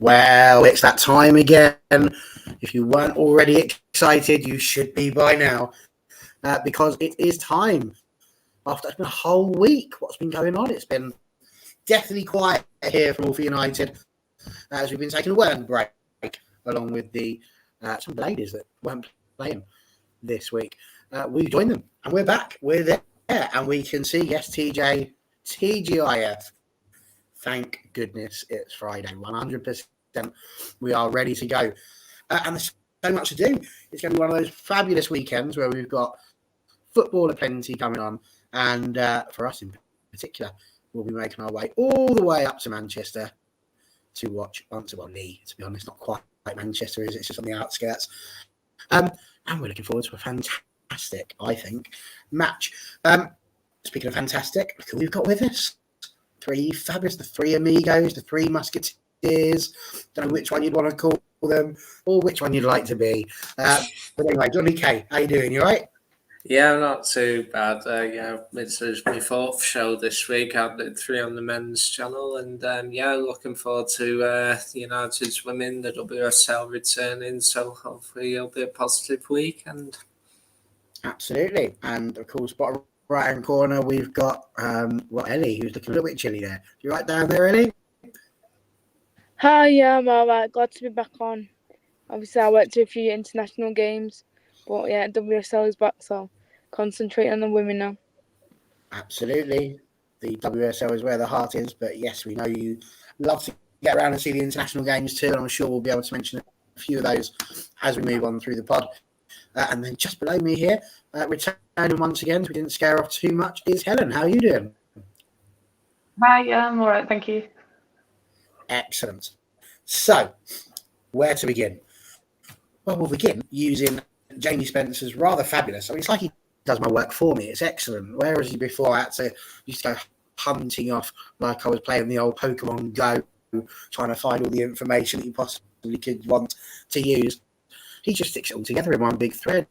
Well, it's that time again. If you weren't already excited, you should be by now, because it is time. After it's been a whole week, what's been going on? It's been definitely quiet here from Wolf United, as we've been taking a work break, along with some ladies that weren't playing this week. We joined them, and we're back. We're there, and we can see, yes, TGIF. Thank goodness it's Friday, 100%. We are ready to go. And there's so much to do. It's going to be one of those fabulous weekends where we've got football aplenty coming on. And for us in particular, we'll be making our way all the way up to Manchester to watch Lee, to be honest, not quite like Manchester is. It's just on the outskirts. And we're looking forward to a fantastic, I think, match. Speaking of fantastic, look who we've got with us. Three fabulous, the three amigos, the three musketeers. Don't know which one you'd want to call them or which one you'd like to be. But anyway, Johnny K, how you doing? You all right? Yeah, not too bad. This is my fourth show this week. I did 3 on the men's channel, and looking forward to United's women, the WSL returning. So hopefully it'll be a positive weekend. Absolutely, and of course, bottom right-hand corner, we've got Ellie, who's looking a little bit chilly there. You right down there, Ellie? Hi, yeah, I'm all right. Glad to be back on. Obviously, I went to a few international games, but yeah, WSL is back, so concentrate on the women now. Absolutely. The WSL is where the heart is, but yes, we know you love to get around and see the international games too, and I'm sure we'll be able to mention a few of those as we move on through the pod. And then just below me here, returning once again, so we didn't scare off too much, is Helen. How are you doing? Hi, yeah, I'm all right, thank you. Excellent. So, where to begin? Well, we'll begin using Jamie Spencer's rather fabulous. I mean, it's like he does my work for me. It's excellent. Whereas before, I used to go hunting off like I was playing the old Pokemon Go, trying to find all the information that you possibly could want to use. He just sticks it all together in one big thread,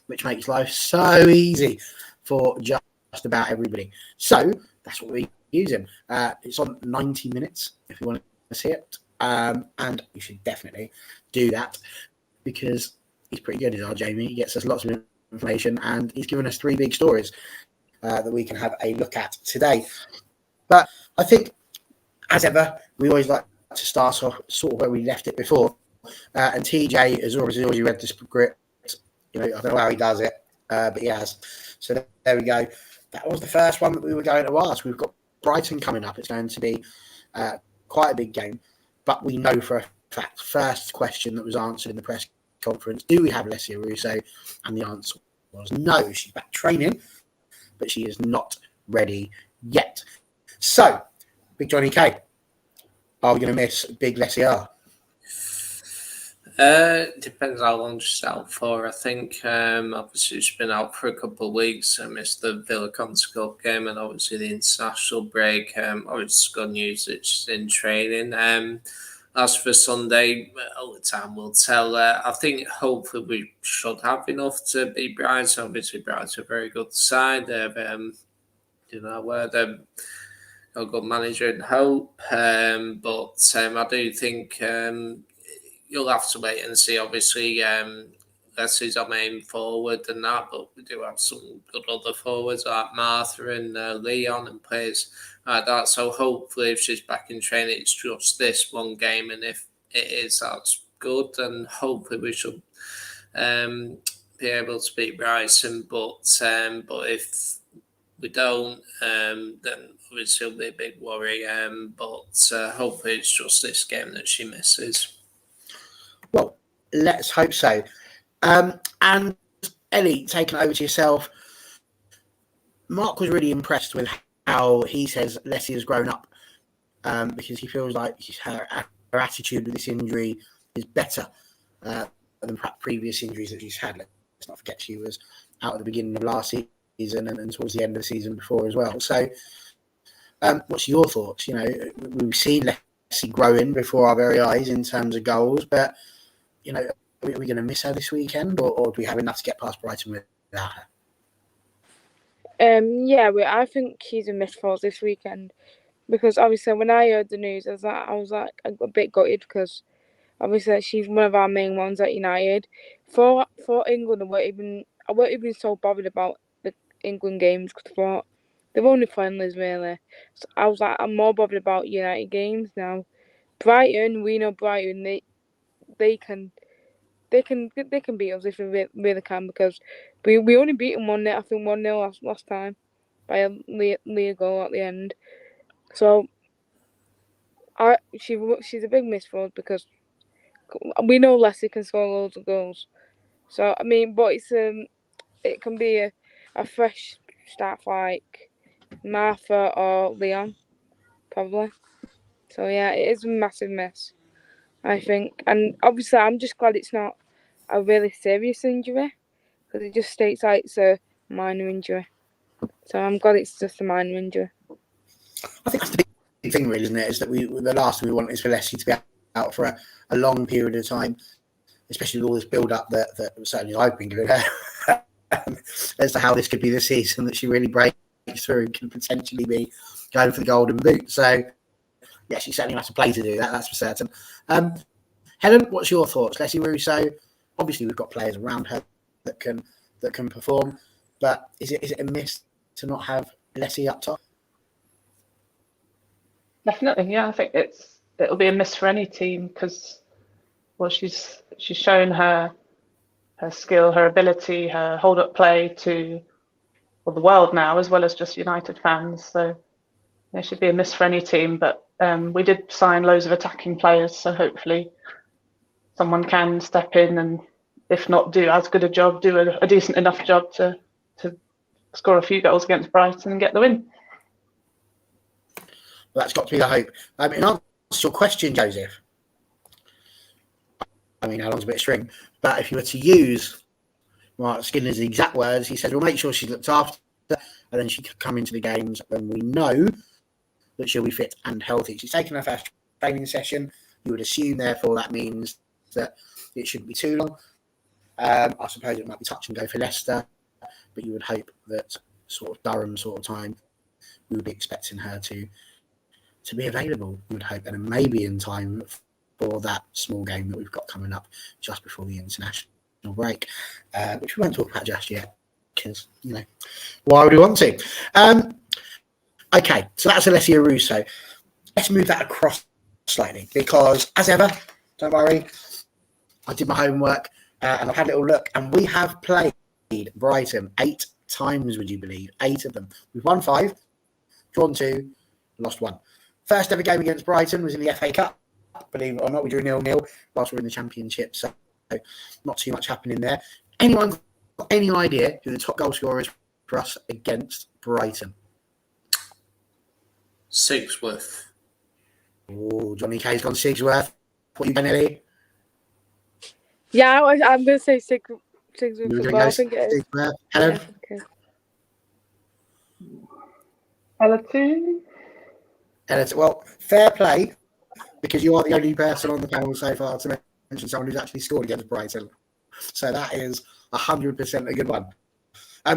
which makes life so easy for just about everybody. So that's what we're using. It's on 90 minutes if you want to see it. And you should definitely do that because he's pretty good, is our Jamie. He gets us lots of information and he's given us 3 big stories that we can have a look at today. But I think, as ever, we always like to start off sort of where we left it before. And TJ has already read the script. I don't know how he does it, but he has. So there we go. That was the first one that we were going to ask. We've got Brighton coming up. It's going to be quite a big game. But we know for a fact, first question that was answered in the press conference, do we have Alessia Russo? And the answer was no. She's back training, but she is not ready yet. So, Big Johnny K, are we going to miss Big Alessia? Depends how long she's out for. I think obviously she's been out for a couple of weeks. I missed the Villa Conti Cup game and obviously the international break. It's good news that she's in training. As for Sunday, all the time will tell. I think hopefully we should have enough to beat Brighton. Obviously Brighton a very good side. They've where they're a good manager and hope. But I do think you'll have to wait and see. Obviously, Leslie's our main forward and that, but we do have some good other forwards like Martha and Leon and players like that. So hopefully, if she's back in training, it's just this one game, and if it is, that's good. And hopefully, we should be able to beat Brighton. But if we don't, then obviously it'll be a big worry. But hopefully, it's just this game that she misses. Well, let's hope so. And Ellie, taking over to yourself, Mark was really impressed with how he says Leslie has grown up because he feels like her attitude with this injury is better than perhaps previous injuries that she's had. Let's not forget she was out at the beginning of last season and towards the end of the season before as well. So what's your thoughts? We've seen Leslie growing before our very eyes in terms of goals, but are we going to miss her this weekend, or do we have enough to get past Brighton without her? I think she's a miss for us this weekend because obviously when I heard the news, I was like a bit gutted because obviously she's one of our main ones at United. For England, I weren't even so bothered about the England games because I thought they were only friendlies really. So I was like, I'm more bothered about United games now. Brighton, we know Brighton. They can beat us if they really can because we only beat them 1-0. I think 1-0 last time by a Leah goal at the end. So she's a big miss for us because we know Alessia can score loads of goals. So I mean, but it can be a fresh start for like Martha or Leon probably. So yeah, it is a massive miss, I think, and obviously I'm just glad it's not a really serious injury because it just states like it's a minor injury. So I'm glad it's just a minor injury. I think that's the big thing, really, isn't it? Is that the last thing we want is for Alessia to be out for a long period of time, especially with all this build-up that certainly I've been giving her as to how this could be the season that she really breaks through and can potentially be going for the golden boot. So, yeah, she certainly has to play to do that, that's for certain. Helen, what's your thoughts? Alessia Russo, obviously we've got players around her that can perform, but is it a miss to not have Alessia up top? Definitely, yeah. I think it'll be a miss for any team because, well, she's shown her skill, her ability, her hold-up play to the world now, as well as just United fans. So it should be a miss for any team. But we did sign loads of attacking players, so hopefully someone can step in and, if not do as good a job, do a decent enough job to score a few goals against Brighton and get the win. Well, that's got to be the hope. In answer to your question, Joseph, I mean, how long's a bit of string? But if you were to use Mark Skinner's exact words, he said, we'll make sure she's looked after and then she can come into the games when we know that she'll be fit and healthy. She's taken her first training session. You would assume, therefore, that means that it shouldn't be too long. I suppose it might be touch and go for Leicester, but you would hope that sort of Durham sort of time, we would be expecting her to be available, you would hope, and maybe in time for that small game that we've got coming up just before the international break, which we won't talk about just yet, because, why would we want to? Okay, so that's Alessia Russo. Let's move that across slightly, because as ever, don't worry, I did my homework, and I've had a little look, and we have played Brighton 8 times, would you believe? 8 of them. We've won 5, drawn 2, lost 1. First ever game against Brighton was in the FA Cup. Believe it or not, we drew 0-0 whilst we were in the Championship. So not too much happening there. Anyone got any idea who the top goal scorer is for us against Brighton? Sigsworth. Oh, Johnny K's gone Sigsworth. What are you going, Ellie? Yeah, I'm going to say Sigsworth You're as well. I think it is. Sigsworth. Helen? Yeah, Ella2. Well, fair play, because you are the only person on the panel so far to mention someone who's actually scored against Brighton. So that is 100% a good one.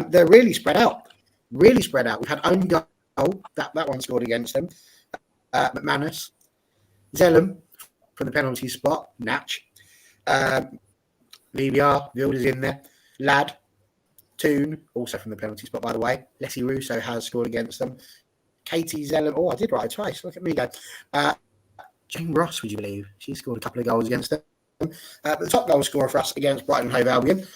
They're really spread out. We've had only goal, that one scored against them. McManus, Zellum from the penalty spot, Natch. VBR, Vilda's in there. Ladd, Toon, also from the penalty spot, by the way. Alessia Russo has scored against them. Katie Zellum. Oh, I did write it twice. Look at me go. Jane Ross, would you believe? She scored a couple of goals against them. But the top goal scorer for us against Brighton Hove Albion,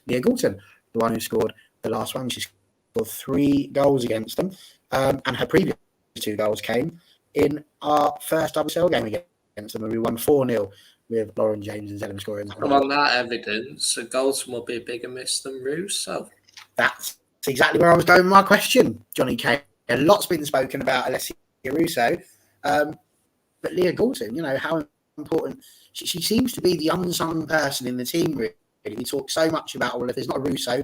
Leah Goulton, the one who scored the last one. She scored 3 goals against them. And her previous 2 goals came in our first WSL game against them, and we won 4-0 with Lauren James and Zellum scoring. From on that evidence, Goulton will be a bigger miss than Russo. That's exactly where I was going with my question, Johnny K. A lot's been spoken about Alessia Russo, but Leah Goulton, how important she seems to be, the unsung person in the team. Really, we talk so much about, well, if there's not a Russo,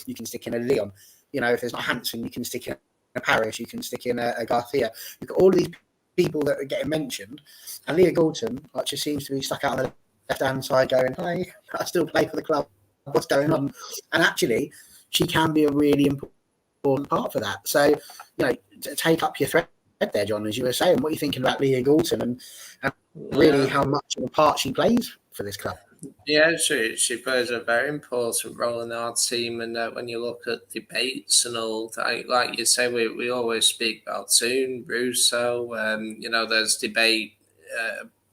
you can stick in a Leon. If there's not Hanson, you can stick in a Paris, you can stick in a Garcia. You've got all of these people that are getting mentioned, and Leah Goulton just seems to be stuck out on the left-hand side going, "Hi, I still play for the club. What's going on?" And actually, she can be a really important part for that. So, take up your threat there, John, as you were saying. What are you thinking about Leah Galton and really how much of a part she plays for this club? Yeah, she plays a very important role in our team, and when you look at debates and all, like you say, we always speak about Russo. There's debate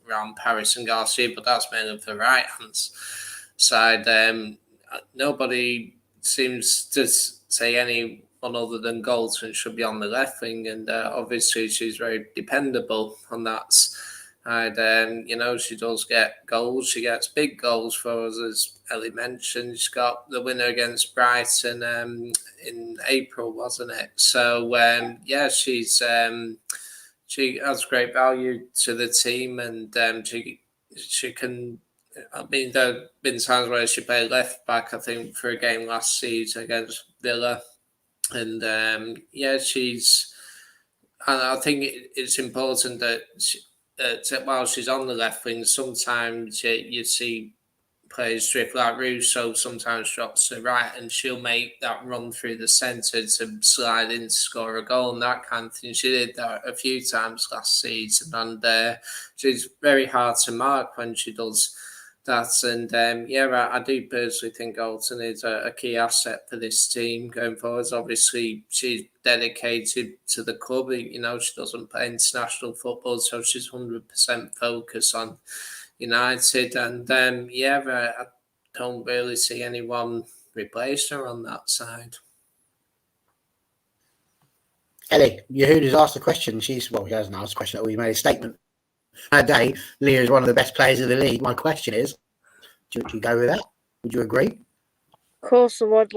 around Paris and Garcia, but that's mainly the right hand side. Nobody seems to say anyone other than Galton should be on the left wing, and obviously she's very dependable on that. And, she does get goals. She gets big goals for us, as Ellie mentioned. She got the winner against Brighton in April, wasn't it? So, she has great value to the team, and she can. I mean, there have been times where she played left back, I think, for a game last season against Villa. And, she's... And I think it's important that while she's on the left wing, sometimes you see players drift like Russo sometimes drops to the right, and she'll make that run through the centre to slide in to score a goal and that kind of thing. She did that a few times last season, and she's very hard to mark when she does that. And I do personally think Galton is a key asset for this team going forward. Obviously, she's dedicated to the club. She doesn't play international football, so she's 100% focused on United. And I don't really see anyone replace her on that side. Ellie, Yehuda's asked a question. He hasn't asked a question. He made a statement. That day, Leah is one of the best players of the league. My question is, do you go with that? Would you agree? Of course I would.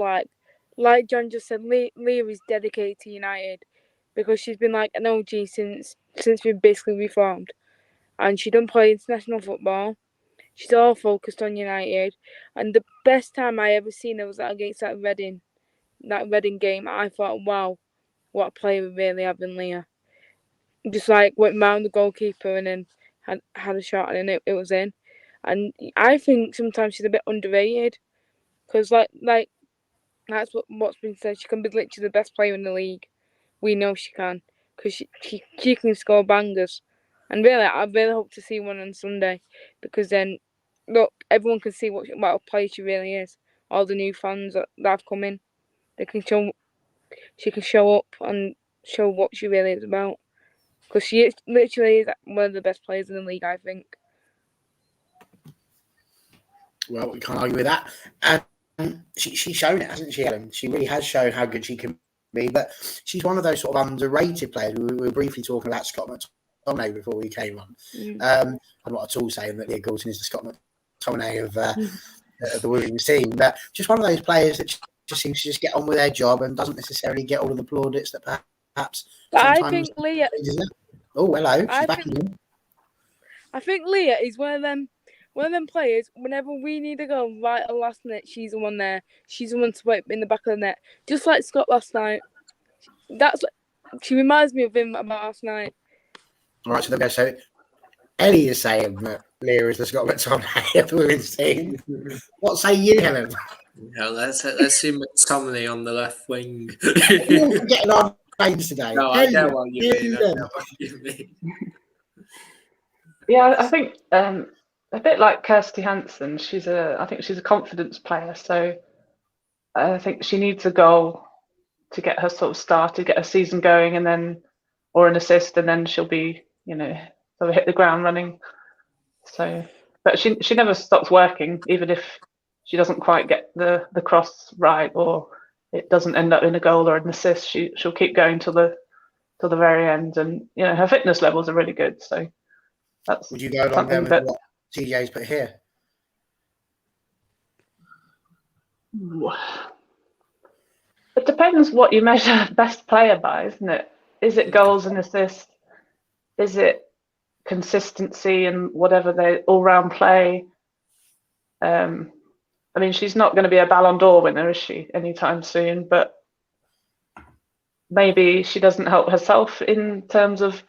Like John just said, Leah is dedicated to United because she's been like an OG since we've basically reformed, and she don't play international football. She's all focused on United, and the best time I ever seen her was against that Reading game. I thought, wow, what a player we really have in Leah. Just went round the goalkeeper and then had a shot and it was in. And I think sometimes she's a bit underrated because that's what's been said. She can be literally the best player in the league. We know she can because she can score bangers. And really, I really hope to see one on Sunday because then, look, everyone can see what a player she really is. All the new fans that have come in, she can show up and show what she really is about. Because she literally is one of the best players in the league, I think. Well, we can't argue with that. And she's shown it, hasn't she, Ellen? She really has shown how good she can be. But she's one of those sort of underrated players. We were briefly talking about Scott McTominay before we came on. I'm not at all saying that Leah Galton is the Scott McTominay of the women's team. But just one of those players that just seems to just get on with their job and doesn't necessarily get all of the plaudits that perhaps. I think Leah. Oh, hello. She's back again. I think Leah is one of them players. Whenever we need to go right at the last minute, she's the one there. She's the one to put in the back of the net, just like Scott last night. She reminds me of him about last night. All right, so there we go. So Ellie is saying that Leah is the Scott McTominay of the women's team. What say you, Helen? Yeah, let's see McTominay on the left wing. We're getting on names today. No, I get what you mean. Yeah, I think a bit like Kirsty Hansen, I think she's a confidence player. So I think she needs a goal to get her sort of started, get her season going, and then or an assist, and then she'll be, sort of hit the ground running. So, but she never stops working, even if she doesn't quite get the cross right or it doesn't end up in a goal or an assist. She'll keep going till the very end, and her fitness levels are really good. So that's. Would you go along there with what TJ's put here? It depends what you measure best player by, isn't it? Is it goals and assists? Is it consistency and whatever they all-round play? I mean, she's not going to be a Ballon d'Or winner, is she, anytime soon? But maybe she doesn't help herself in terms of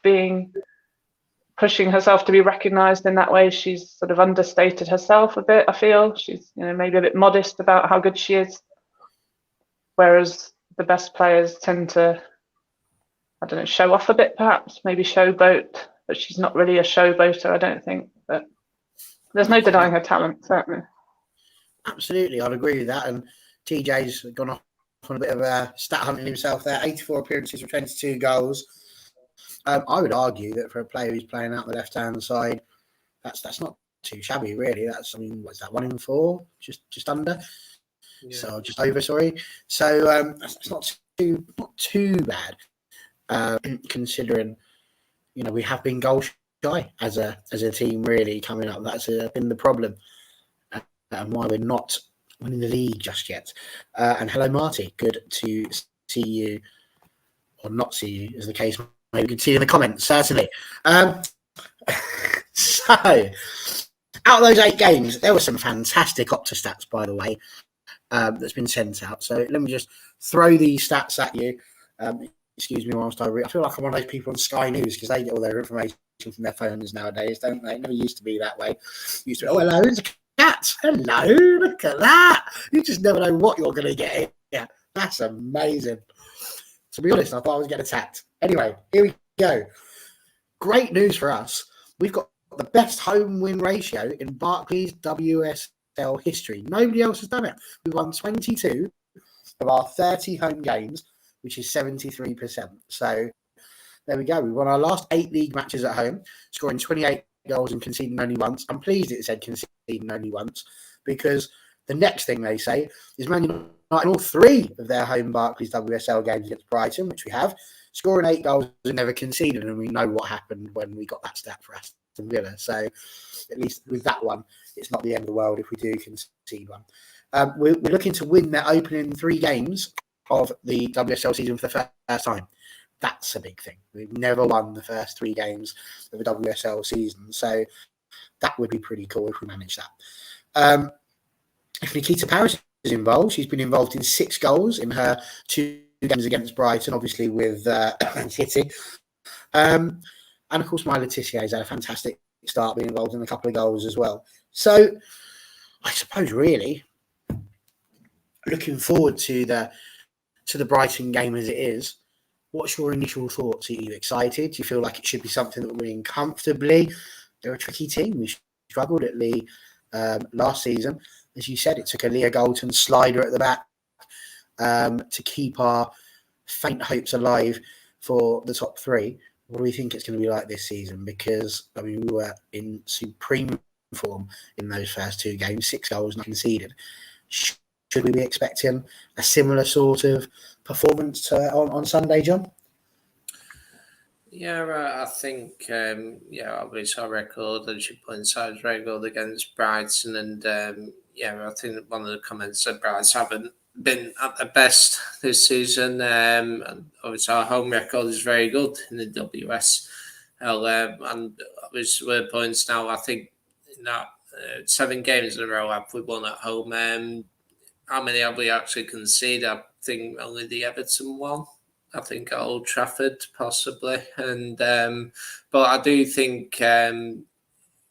pushing herself to be recognised in that way. She's sort of understated herself a bit, I feel. She's maybe a bit modest about how good she is. Whereas the best players tend to I don't know, show off a bit, perhaps, maybe showboat, but she's not really a showboater, I don't think. But there's no denying her talent, certainly. Absolutely, I'd agree with that. And TJ's gone off on a bit of a stat hunting himself there. 84 appearances for 22 goals. I would argue that for a player who's playing out the left-hand side, that's not too shabby, really. That's, I mean, what's that, 1 in 4, just under, so just over. Sorry, so that's not too bad, considering we have been goal shy as a team, really, coming up. That's been the problem, and why we're not winning the league just yet. And hello, Marty. Good to see you, or not see you, as the case may be. Good to see you in the comments, certainly. So, out of those 8 games, there were some fantastic Opta stats, by the way, that's been sent out. So let me just throw these stats at you. Excuse me whilst I read. I feel like I'm one of those people on Sky News because they get all their information from their phones nowadays, don't they? It never used to be that way. Used to be, oh, hello, it's a cat. Hello, look at that. You just never know what you're going to get. Yeah, that's amazing. To be honest, I thought I was getting attacked. Anyway, here we go. Great news for us. We've got the best home win ratio in Barclays WSL history. Nobody else has done it. We've won 22 of our 30 home games, which is 73%. So there we go. We won our last 8 league matches at home, scoring 28 goals and conceding only once. I'm pleased it said conceding only once, because the next thing they say is Man United in all 3 of their home Barclays WSL games against Brighton, which we have, scoring 8 goals and never conceded. And we know what happened when we got that stat for Aston Villa. So at least with that one, it's not the end of the world if we do concede one. We're looking to win their opening 3 games of the WSL season for the first time. That's a big thing. We've never won the first 3 games of the WSL season. So that would be pretty cool if we manage that. If Nikita Paris is involved, she's been involved in 6 goals in her 2 games against Brighton, obviously with City. And of course, Myla Tissier has had a fantastic start, being involved in a couple of goals as well. So I suppose really looking forward to the Brighton game as it is. What's your initial thoughts? Are you excited? Do you feel like it should be something that we're winning comfortably? They're a tricky team. We struggled at Lee last season. As you said, it took a Leah Galton slider at the back to keep our faint hopes alive for the top 3. What do we think it's going to be like this season? Because, I mean, we were in supreme form in those first 2 games, 6 goals not conceded. Should we be expecting a similar sort of performance on Sunday, John? Yeah, I think, obviously our record, as you point out, is very good against Brighton. And, I think one of the comments said Brighton haven't been at their best this season. And obviously our home record is very good in the WSL. And obviously we're points now, I think, in that 7 games in a row have we won at home. How many have we actually conceded? I think only the Everton one. I think at Old Trafford, possibly. And but I do think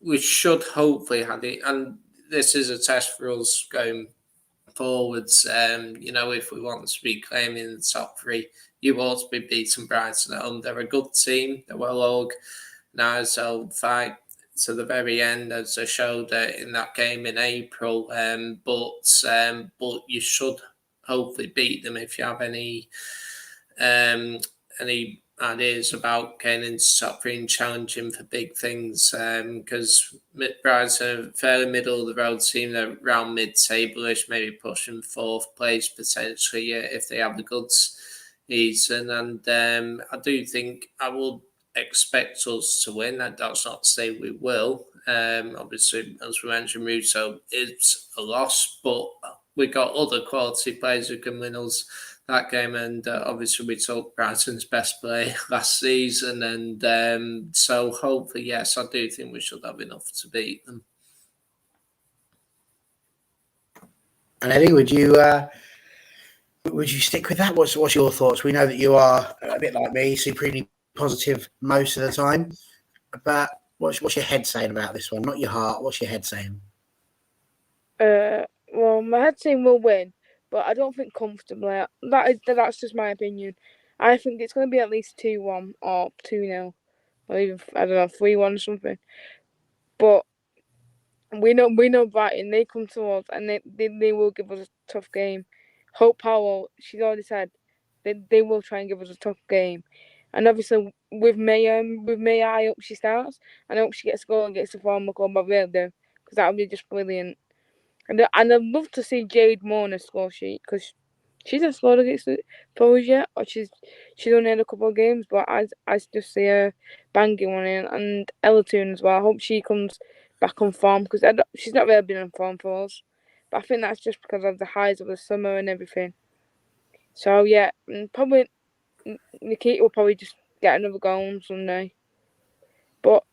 we should hopefully have it. And this is a test for us going forwards. If we want to be claiming the top 3, you ought to be beating Brighton at home. They're a good team. They're well organised. They'll fight to the very end, as they showed in that game in April. But you should hopefully beat them. If you have any ideas about getting into top 3 and challenging for big things, because Brighton are a fairly middle of the road team. They're around mid-table-ish, maybe pushing 4th place potentially if they have the goods season. And I do think I would expect us to win. That's not to say we will. Obviously, as we mentioned, Russo is a loss, but we got other quality players who can win us that game. And obviously, we took Brighton's best player last season. And so hopefully, yes, I do think we should have enough to beat them. And Eddie, would you stick with that? What's your thoughts? We know that you are a bit like me, supremely positive most of the time, but what's your head saying about this one? Not your heart. What's your head saying? Well, my head's saying we'll win, but I don't think comfortably. That's just my opinion. I think it's going to be at least 2-1 or 2-0 or even, I don't know, 3-1 or something. But we know Brighton, they come to us and they will give us a tough game. Hope Powell, she's already said they will try and give us a tough game. And obviously with May, I hope she starts. And I hope she gets a goal and gets a form goal, but I really do, because that would be just brilliant. And I'd love to see Jade more on a score sheet, because she's not scored against the Pros yet, or she's only had a couple of games, but I just see her banging one in. And Ella Toon as well. I hope she comes back on form, because she's not really been on form for us. But I think that's just because of the highs of the summer and everything. So yeah, and probably Nikita will probably just get another goal on Sunday. But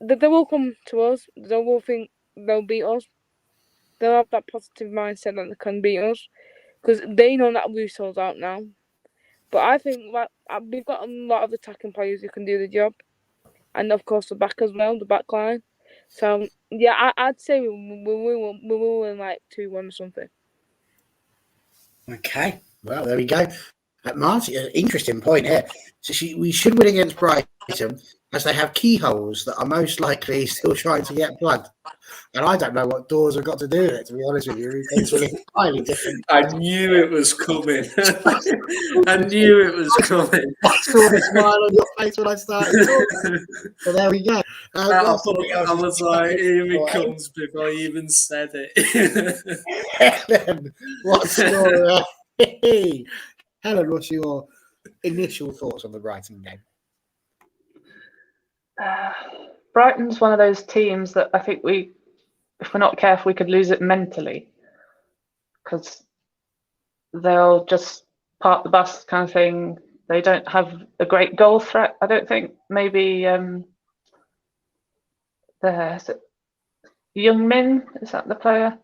they will come to us. They will think they'll beat us. They'll have that positive mindset that they can beat us, because they know that Russo's out now. But I think we've got a lot of attacking players who can do the job, and of course the back as well, the back line. So yeah, I'd say we will win like 2-1 or something. Okay, well there we go. Marty, an interesting point here. So we should win against Brighton, as they have keyholes that are most likely still trying to get plugged. And I don't know what doors have got to do with it, to be honest with you. It's really highly different. I knew it was coming. I knew it was coming. I saw the smile on your face when I started talking. So there we go. I was like, here he comes before I even said it. Helen, what's your... Helen, what's your initial thoughts on the Brighton game? Brighton's one of those teams that I think if we're not careful, we could lose it mentally, because they'll just park the bus kind of thing. They don't have a great goal threat, I don't think. Maybe Young Min, is that the player?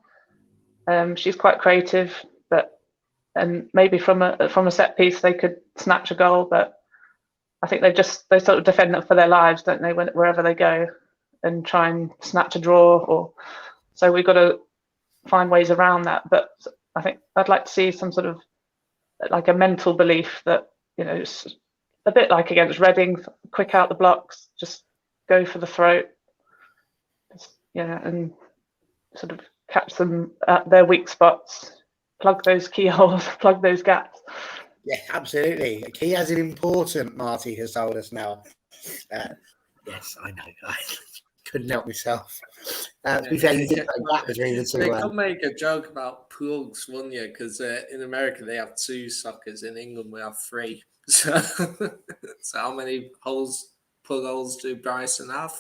She's quite creative, and maybe from a set piece they could snatch a goal, but I think they sort of defend it for their lives, don't they, wherever they go, and try and snatch a draw. So we've got to find ways around that. But I think I'd like to see some sort of like a mental belief that, it's a bit like against Reading, quick out the blocks, just go for the throat, and sort of catch them at their weak spots, plug those keyholes, plug those gaps. Yeah, absolutely. He has an important, Marty has told us now. Yes, I know. I couldn't help myself. To be fair, you did that between the two. They could make a joke about plugs, wouldn't you? Because in America they have 2 sockets. In England we have 3. So how many plug holes do Bryson have?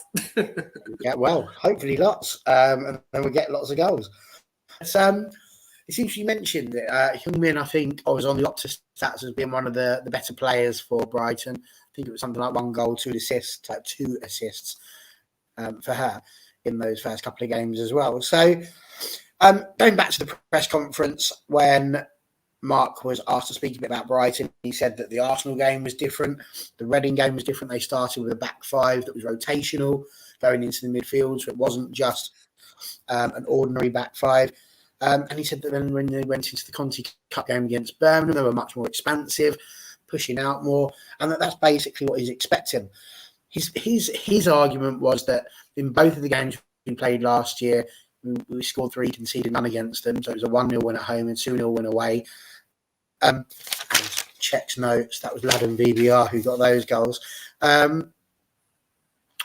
Yeah, well, hopefully lots. And then we get lots of goals. It seems you mentioned that Young Min, I think, I was on the Opta stats as being one of the better players for Brighton. I think it was something like 1 goal, 2 assists, like 2 assists for her in those first couple of games as well. So going back to the press conference, when Mark was asked to speak a bit about Brighton, he said that the Arsenal game was different. The Reading game was different. They started with a back 5 that was rotational going into the midfield. So it wasn't just an ordinary back 5. And he said that then when they went into the Conti Cup game against Birmingham, they were much more expansive, pushing out more, and that's basically what he's expecting. His argument was that in both of the games we played last year, we scored 3, conceded none against them, so it was a 1-0 win at home and 2-0 win away. And checks notes, that was Laden VBR who got those goals. I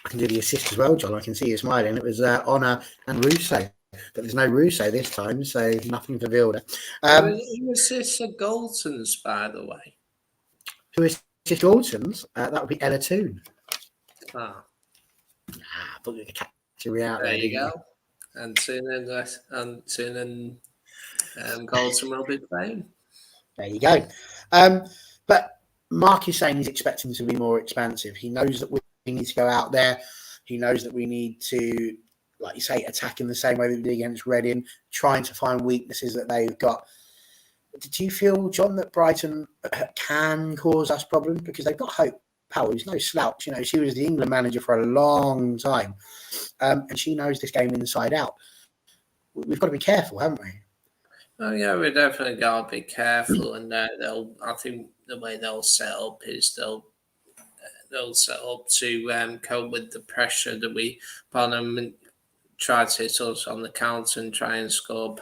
can do the assist as well, John. I can see you smiling. It was Honor and Russo. But there's no Russo this time, so nothing for Vilda. Who assists at Galton's, by the way? Who assists Galton's? That would be Ella Toon. Ah, I thought you could catch her out there you go. And Toon and Galton will be playing. There you go. But Mark is saying he's expecting to be more expansive. He knows that we need to go out there. He knows that we need to, like you say, attack in the same way that we did against Reading, trying to find weaknesses that they've got. Did you feel, John, that Brighton can cause us problems? Because they've got Hope Powell, who's no slouch. She was the England manager for a long time, and she knows this game inside out. We've got to be careful, haven't we? Oh yeah, we definitely gotta be careful, and I think the way they'll set up is they'll set up to cope with the pressure that we put on them and try to hit us on the counter and try and score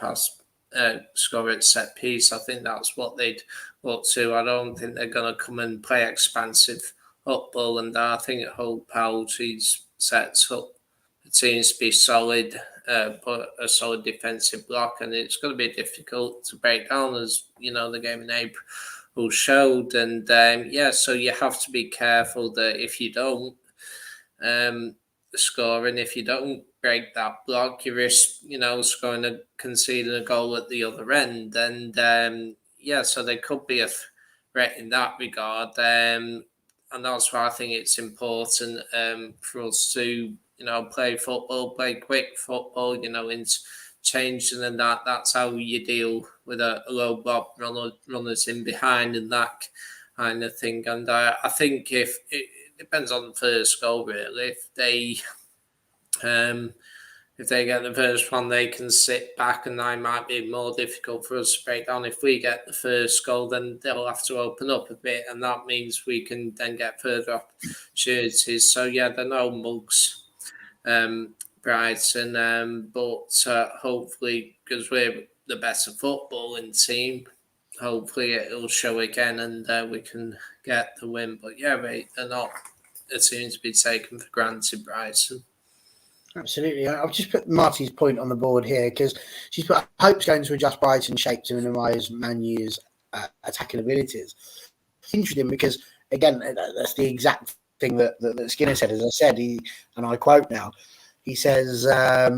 at set piece. I think that's what they'd look to. I don't think they're going to come and play expansive football, and I think Hope Paltry's sets up the teams to be solid, but a solid defensive block, and it's going to be difficult to break down, as you know the game in April showed. And so you have to be careful that if you don't score, and if you don't break that block, you risk, conceding a goal at the other end. And so there could be a threat in that regard. And that's why I think it's important for us to, play football, play quick football, into changing, and that's how you deal with a low block runners in behind and that kind of thing. And I think if it depends on the first goal, really. If they get the first one, they can sit back, and that might be more difficult for us to break down. If we get the first goal, then they'll have to open up a bit, and that means we can then get further opportunities. So yeah, they're no mugs, Brighton, but hopefully, because we're the better footballing team, hopefully it'll show again, and we can get the win. But yeah, they're not a team to be taken for granted, Brighton. Absolutely. I've just put Marty's point on the board here because she's put Hope's going to adjust Brighton's shape to minimise Man U's attacking abilities. It's interesting because, again, that's the exact thing that Skinner said. As I said, and I quote now, he says, as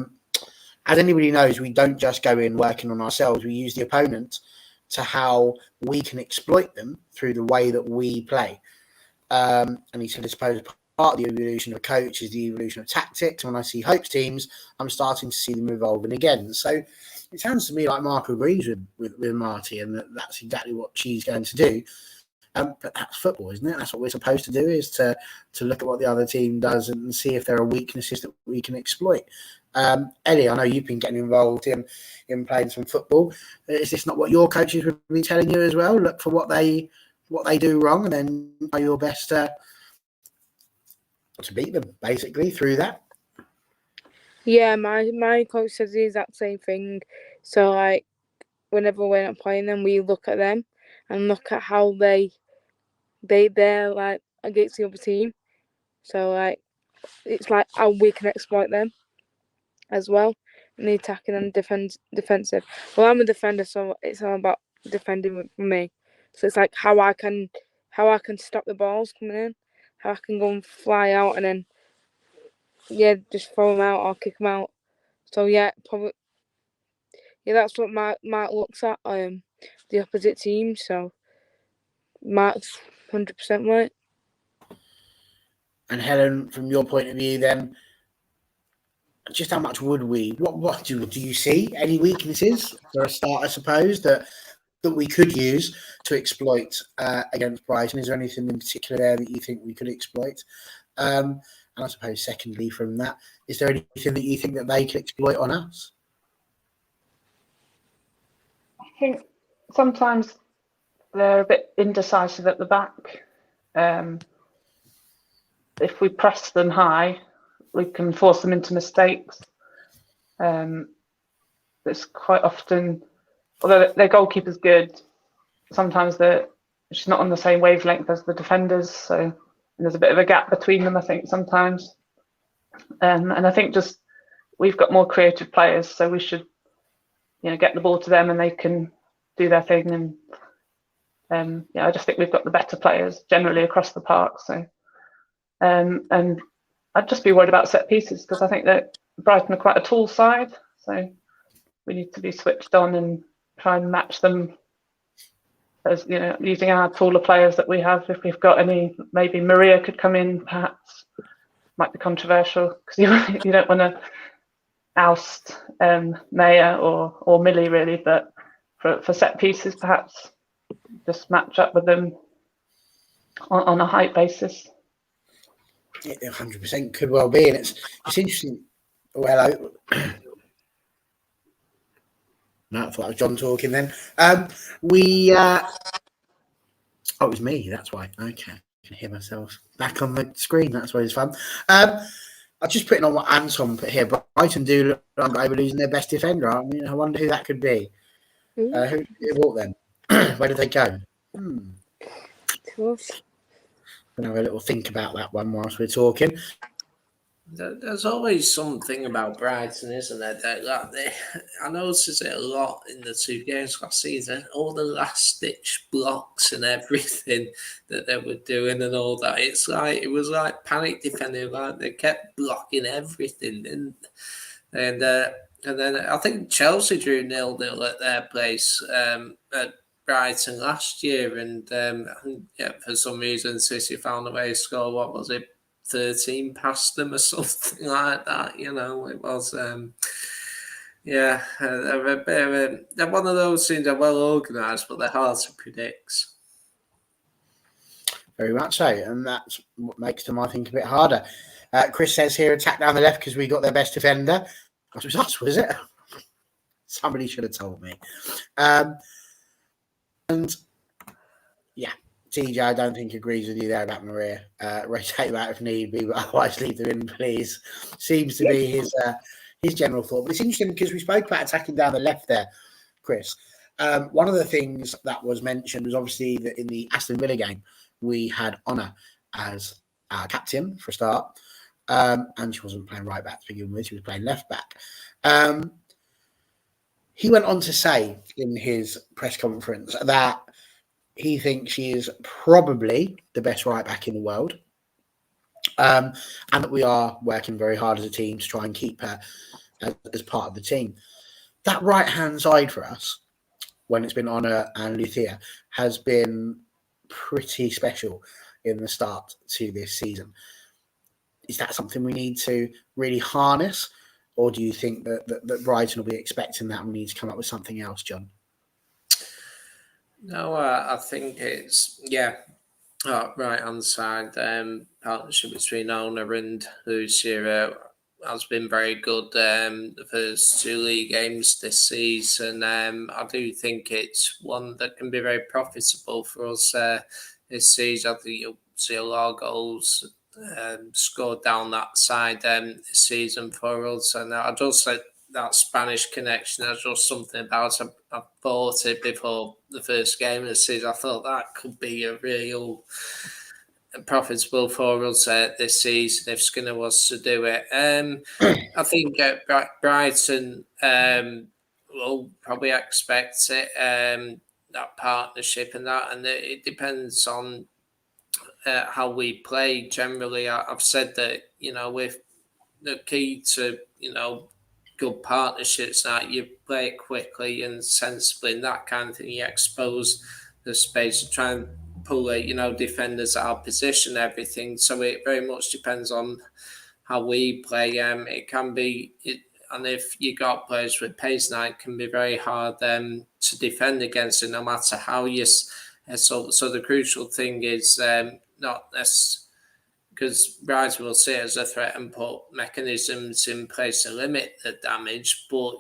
anybody knows, we don't just go in working on ourselves. We use the opponent to how we can exploit them through the way that we play. And he said, I suppose, part of the evolution of a coach is the evolution of tactics. When I see Hope's teams, I'm starting to see them evolving again. So it sounds to me like Mark agrees with Marty, and that's exactly what she's going to do. But that's football, isn't it? That's what we're supposed to do, is to look at what the other team does and see if there are weaknesses that we can exploit. Ellie, I know you've been getting involved in playing some football. Is this not what your coaches would be telling you as well? Look for what they do wrong, and then try your best to beat them, basically, through that. Yeah, my coach says the exact same thing. So, like, whenever we're not playing them, we look at them and look at how they're like against the other team. So, like, it's like how we can exploit them as well in the attacking and defensive. Well, I'm a defender, so it's all about defending for me. So it's like how I can stop the balls coming in, how I can go and fly out and then just throw them out or kick them out. So probably that's what Mark looks at the opposite team. So Mark's 100% right. And Helen, from your point of view, then, just how much would we? What do you see? Any weaknesses for a start, I suppose, that we could use to exploit against Brighton? Is there anything in particular there that you think we could exploit? And I suppose, secondly, from that, is there anything that you think that they could exploit on us? I think sometimes they're a bit indecisive at the back. If we press them high, we can force them into mistakes. It's quite often, although their goalkeeper's good, sometimes she's not on the same wavelength as the defenders, so there's a bit of a gap between them, I think, sometimes. And I think just we've got more creative players, so we should, get the ball to them and they can do their thing. And I just think we've got the better players generally across the park. So, and I'd just be worried about set pieces because I think that Brighton are quite a tall side, so we need to be switched on and try and match them as using our taller players that we have. If we've got any, maybe Maria could come in, perhaps. Might be controversial because you don't want to oust Maya or Millie really, but for set pieces, perhaps just match up with them on a height basis. Yeah, 100% could well be, and it's interesting. Oh, hello. No, I thought that was John talking then. Oh, it was me. That's why. Okay, I can hear myself back on the screen. That's why it's fun. I'm just putting on what Anton put here. Brighton do look like they were losing their best defender. I mean, I wonder who that could be. Who bought them? Where did they go? Tough. Gonna have a little think about that one whilst we're talking. There's always something about Brighton, isn't there? I noticed it a lot in the 2 games last season. All the last-ditch blocks and everything that they were doing and all that. It was like panic defending. Like they kept blocking everything, and then I think Chelsea drew 0-0 at their place at Brighton last year, and for some reason City found a way to score. What was it? 13 past them or something like that, it was they're one of those things. They're well organised, but they're hard to predict. Very much so, and that's what makes them, I think, a bit harder. Chris says here, attack down the left because we got their best defender. It was us, was it? Somebody should have told me. And yeah, TJ, I don't think agrees with you there about Maria. Rotate that if need be, but otherwise leave them in, please. Seems to be his general thought. But it's interesting because we spoke about attacking down the left there, Chris. One of the things that was mentioned was obviously that in the Aston Villa game, we had Honor as our captain for a start. And she wasn't playing right back to begin with. She was playing left back. He went on to say in his press conference that he thinks she is probably the best right back in the world, and that we are working very hard as a team to try and keep her as part of the team. That right-hand side for us, when it's been Honor and Luthia, has been pretty special in the start to this season. Is that something we need to really harness, or do you think that Brighton will be expecting that and we need to come up with something else, John? No, I think it's right hand side partnership between Ona and Lucia has been very good. The first 2 league games this season, I do think it's one that can be very profitable for us this season. I think you'll see a lot of goals scored down that side this season for us, and I just said that Spanish connection. There's just something about it. I thought it before the first game of the season. I thought that could be a real profitable for us this season if Skinner was to do it. I think Brighton will probably expect it, that partnership and that, and it depends on how we play generally. I've said that, with the key to, good partnerships, that you play it quickly and sensibly and that kind of thing. You expose the space to try and pull it, defenders out of position, everything. So it very much depends on how we play. It can be, and if you got players with pace now, it can be very hard to defend against it, no matter how you. So the crucial thing is not necessarily, because Brighton will see it as a threat and put mechanisms in place to limit the damage, but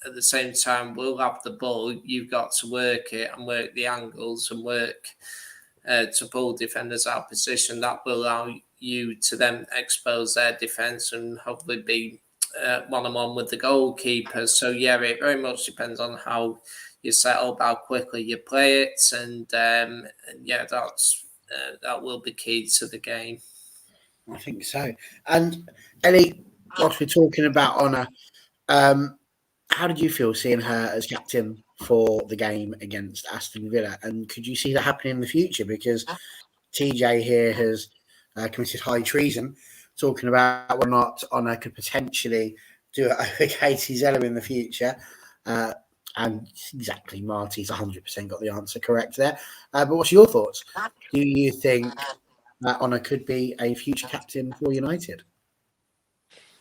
at the same time, we'll have the ball. You've got to work it and work the angles and work to pull defenders out of position. That will allow you to then expose their defence and hopefully be one-on-one with the goalkeeper. So, it very much depends on how you set up, how quickly you play it, and that's that will be key to the game. I think so. And Ellie, whilst we're talking about Honor, how did you feel seeing her as captain for the game against Aston Villa? And could you see that happening in the future? Because TJ here has committed high treason, talking about whether or not Honor could potentially do it over Katie Zeller in the future. And exactly, Marty's 100% got the answer correct there. But what's your thoughts? Do you think that Honor could be a future captain for United?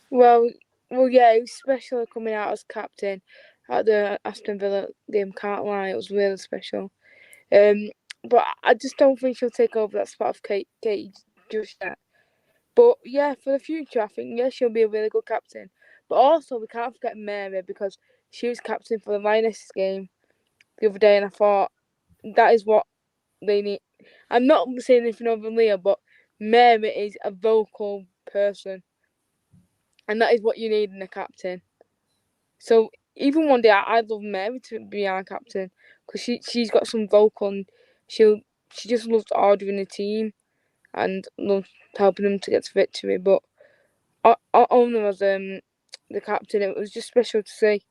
Well, yeah, it was special coming out as captain at the Aston Villa game. Can't lie, it was really special. But I just don't think she'll take over that spot of Katie just yet. But yeah, for the future, I think she'll be a really good captain. But also, we can't forget Mary, because she was captain for the Lionesses game the other day, and I thought that is what they need. I'm not saying anything over Leah, but Mary is a vocal person, and that is what you need in a captain. So even one day, I'd love Mary to be our captain because she's got some vocal, and she just loves ordering the team and loves helping them to get to victory. But only as the captain, it was just special to see,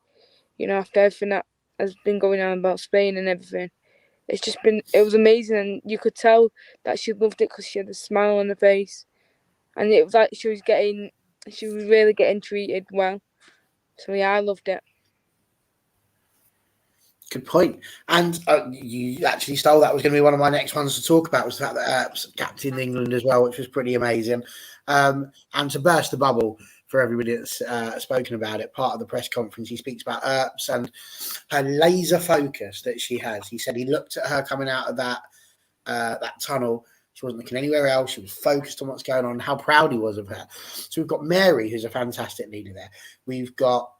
after everything that has been going on about Spain and everything. It was amazing, and you could tell that she loved it because she had a smile on her face, and it was like she was really getting treated well. So yeah, I loved it. Good point. And you actually stole that. Was going to be one of my next ones to talk about, was the fact that Earps captained England as well, which was pretty amazing. And to burst the bubble for everybody that's spoken about it, part of the press conference, he speaks about Earps and her laser focus that she has. He said he looked at her coming out of that tunnel. She wasn't looking anywhere else. She was focused on what's going on, how proud he was of her. So we've got Mary, who's a fantastic leader there. We've got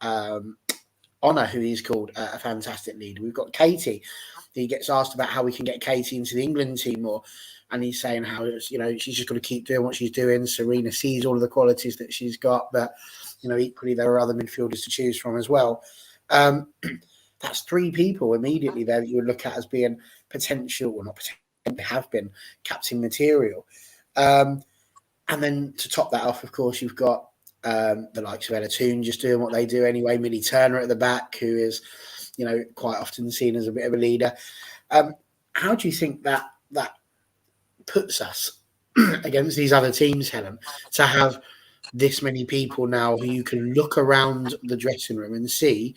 Honor, who he's called a fantastic leader. We've got Katie. He gets asked about how we can get Katie into the England team more, and he's saying how she's just got to keep doing what she's doing. Serena sees all of the qualities that she's got, but equally there are other midfielders to choose from as well. That's 3 people immediately there that you would look at as being potential, or not potential, have been captain material. And then to top that off, of course, you've got the likes of Ella Toon just doing what they do anyway. Millie Turner at the back, who is, quite often seen as a bit of a leader. How do you think that puts us against these other teams, Helen, to have this many people now who you can look around the dressing room and see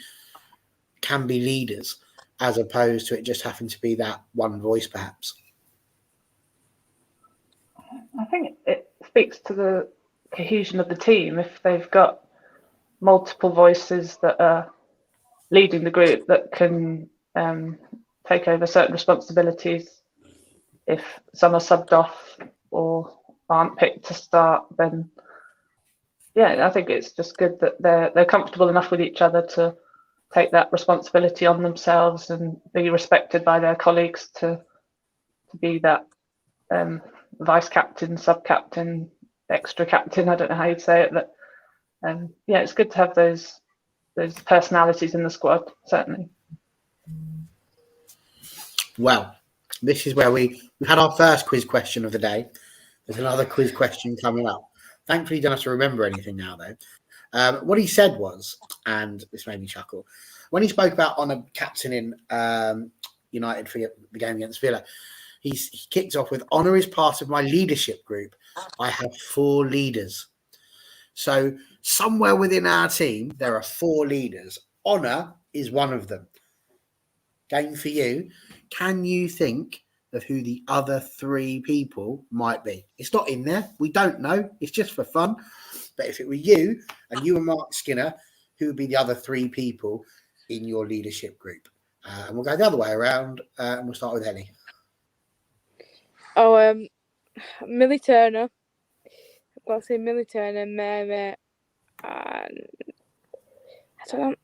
can be leaders, as opposed to it just having to be that one voice, perhaps? I think it speaks to the cohesion of the team if they've got multiple voices that are leading the group that can take over certain responsibilities. If some are subbed off or aren't picked to start, then I think it's just good that they're comfortable enough with each other to take that responsibility on themselves and be respected by their colleagues to be that vice captain, sub captain, extra captain. I don't know how you'd say it. That it's good to have those personalities in the squad, certainly. Well, this is where we've had our first quiz question of the day. There's another quiz question coming up. Thankfully, you don't have to remember anything now, though. What he said was, and this made me chuckle, when he spoke about Honor captaining United for the game against Villa, he kicked off with, Honor is part of my leadership group. I have 4 leaders. So somewhere within our team, there are 4 leaders. Honor is one of them. Game for you. Can you think of who the other 3 people might be? It's not in there. We don't know. It's just for fun. But if it were you and you were Mark Skinner, who would be the other 3 people in your leadership group? And we'll go the other way around, and we'll start with Ellie. Millie Turner. I've got to say Millie Turner, Mary, and I don't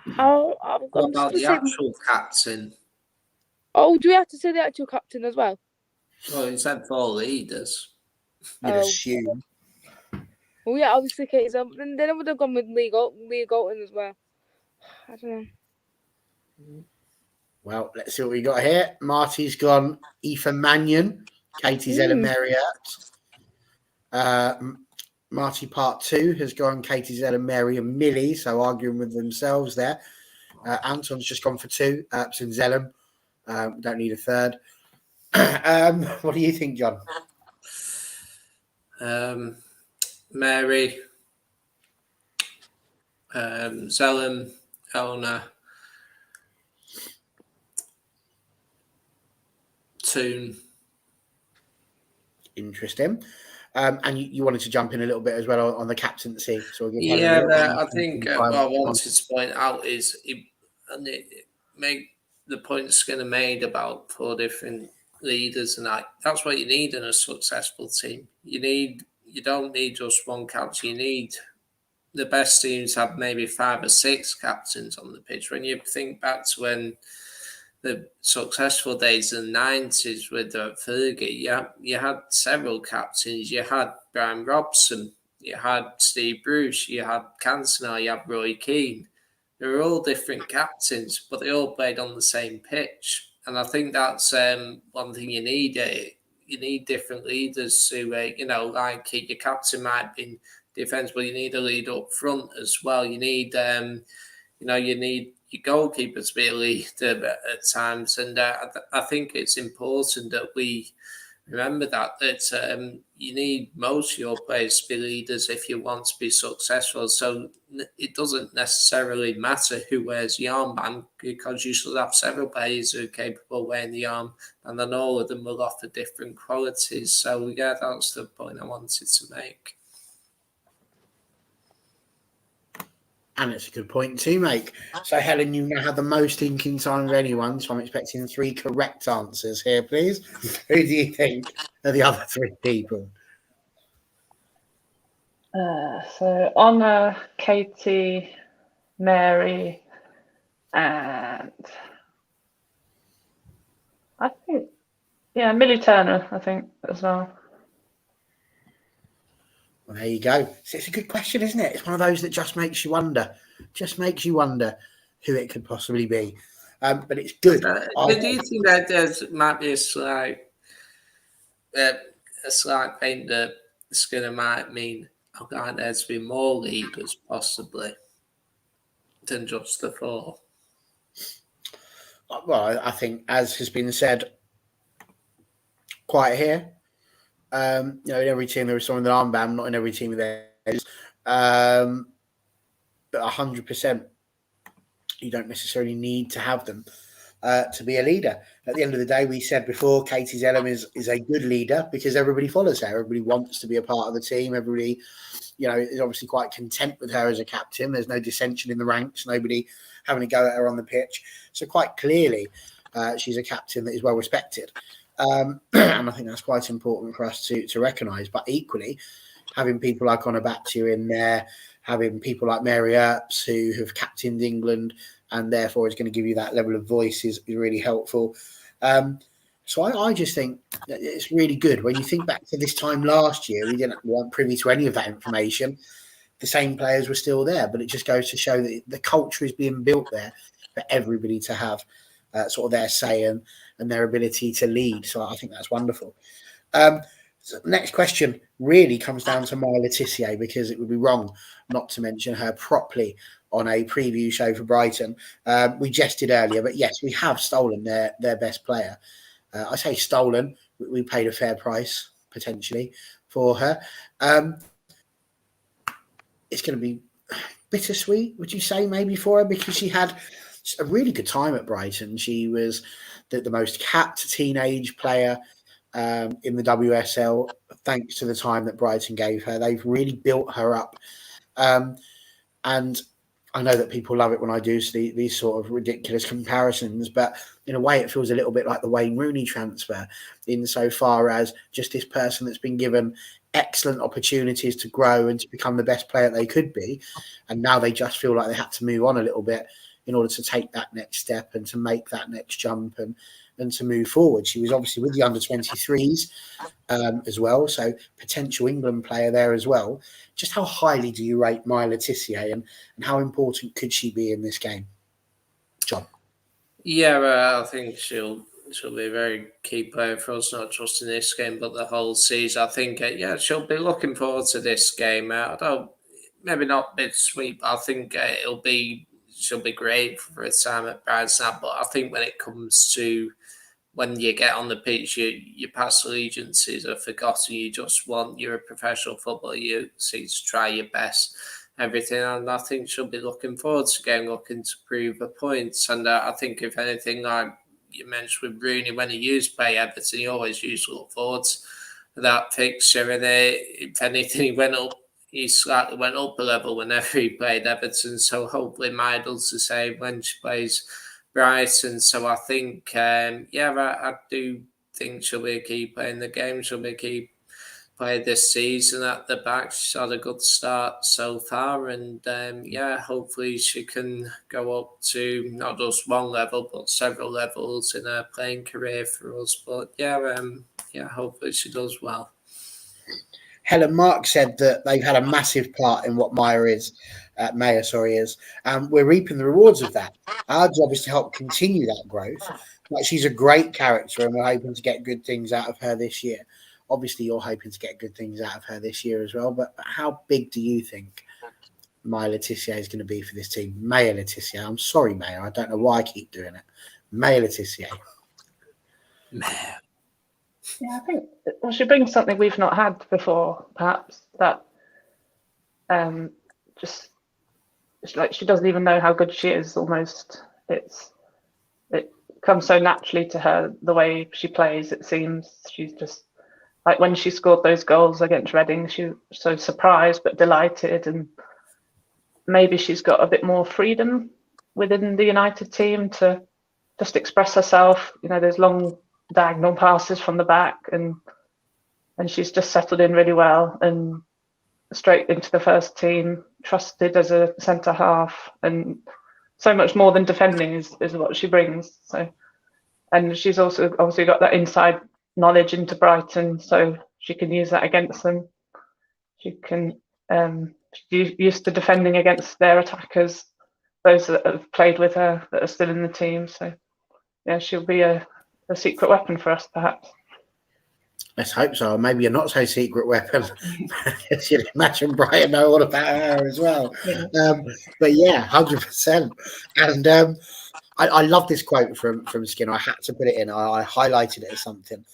know. What about the actual captain? Oh, do we have to say the actual captain as well? Well, he said 4 leaders. You'd assume. Well, yeah, obviously Katie's up. Then I would have gone with Leah Golton as well. I don't know. Well, let's see what we got here. Marty's gone Aoife Mannion. Katie's Ella Mary Earps. Marty Part 2 has gone Katie's Ella Mary and Millie, so arguing with themselves there. Anton's just gone for 2, Earps and Zellum. Don't need a third. What do you think, John? Mary, Zellum, Eleanor, Toon. Interesting. And you wanted to jump in a little bit as well on the captaincy. So we'll I think what I wanted to point out is it make the point Skinner made about 4 different leaders, and that's what you need in a successful team. You don't need just one captain. You the best teams have maybe 5 or 6 captains on the pitch. When you think back to when the successful days in the 90s with Fergie, you had several captains. You had Brian Robson, you had Steve Bruce, you had Cantona, you had Roy Keane. They were all different captains, but they all played on the same pitch. And I think that's one thing you need. You need different leaders to, like your captain might be in defence, but you need a leader up front as well. You need, you need your goalkeeper to be a leader at times. And I think it's important that we remember that you need most of your players to be leaders if you want to be successful. So it doesn't necessarily matter who wears the armband, because you should have several players who are capable of wearing the arm, and then all of them will offer different qualities. So yeah, that's the point I wanted to make. And it's a good point to make. So, Helen, you now have the most thinking time of anyone, so I'm expecting 3 correct answers here, please. Who do you think are the other 3 people? So Honor, Katie, Mary, and I think, Millie Turner, I think, as well. Well, there you go. So it's a good question, isn't it? It's one of those that just makes you wonder. Just makes you wonder who it could possibly be. But it's good. Do you think that there might be a slight thing that Skinner might mean? I'd like there to be more leaders, possibly, than just the 4. Well, I think, as has been said, quite here. In every team there is someone with an armband, not in every team there is. But 100%, you don't necessarily need to have them to be a leader. At the end of the day, we said before, Katie Zellum is a good leader because everybody follows her. Everybody wants to be a part of the team. Everybody, is obviously quite content with her as a captain. There's no dissension in the ranks, nobody having a go at her on the pitch. So quite clearly, she's a captain that is well respected. And I think that's quite important for us to recognise. But equally, having people like Honor Batcher in there, having people like Mary Earps who have captained England and therefore is going to give you that level of voice is really helpful. So I just think that it's really good. When you think back to this time last year, we weren't privy to any of that information. The same players were still there, but it just goes to show that the culture is being built there for everybody to have sort of their say and their ability to lead. So I think that's wonderful. So next question really comes down to Maya Le Tissier, because it would be wrong not to mention her properly on a preview show for Brighton. We jested earlier, but yes, we have stolen their best player. I say stolen. We paid a fair price, potentially, for her. It's going to be bittersweet, would you say, maybe, for her, because she had a really good time at Brighton. She was the most capped teenage player in the WSL, thanks to the time that Brighton gave her. They've really built her up. And I know that people love it when I do these sort of ridiculous comparisons, but in a way it feels a little bit like the Wayne Rooney transfer, insofar as just this person that's been given excellent opportunities to grow and to become the best player they could be, and now they just feel like they had to move on a little bit in order to take that next step and to make that next jump and to move forward. She was obviously with the under-23s as well, so potential England player there as well. Just how highly do you rate Maya Le Tissier, and how important could she be in this game? John? Yeah, I think she'll be a very key player for us, not just in this game, but the whole season. I think, she'll be looking forward to this game. Maybe not bittersweet, but I think she'll be great for a time at Brighton. But I think when it comes to when you get on the pitch, your past allegiances are forgotten. You're a professional footballer. You seek to try your best, everything. And I think she'll be looking forward to game, looking to prove a point. And I think, if anything, like you mentioned with Rooney, when he used to play Everton, he always used to look forward to that fixture. And if anything, he slightly went up a level whenever he played Everton. So hopefully Maya does the same when she plays Brighton. So I think, I do think she'll be a key player in the game. She'll be a key play this season at the back. She's had a good start so far, and hopefully she can go up to not just one level but several levels in her playing career for us. But hopefully she does well. Helen Mark said that they've had a massive part in what Maya is. We're reaping the rewards of that. Our job is to help continue that growth. But she's a great character, and we're hoping to get good things out of her this year. Obviously, you're hoping to get good things out of her this year as well. But how big do you think Maya Le Tissier is going to be for this team? Maya Le Tissier. I'm sorry, Maya. I don't know why I keep doing it. Maya Le Tissier. Yeah, I think she brings something we've not had before, perhaps, that just like she doesn't even know how good she is almost. It comes so naturally to her, the way she plays, it seems. She's just like when she scored those goals against Reading, she was so surprised but delighted, and maybe she's got a bit more freedom within the United team to just express herself. You know, there's long diagonal passes from the back, and she's just settled in really well and straight into the first team, trusted as a centre half, and so much more than defending is what she brings. So, and she's also obviously got that inside knowledge into Brighton, so she can use that against them. She can she's used to defending against their attackers, those that have played with her that are still in the team. So yeah, she'll be a secret weapon for us, perhaps. Let's hope so. Maybe a not so secret weapon. You'd imagine Brighton know all about her as well. Yeah. But yeah, 100%. And I love this quote from Skinner. I had to put it in. I highlighted it as something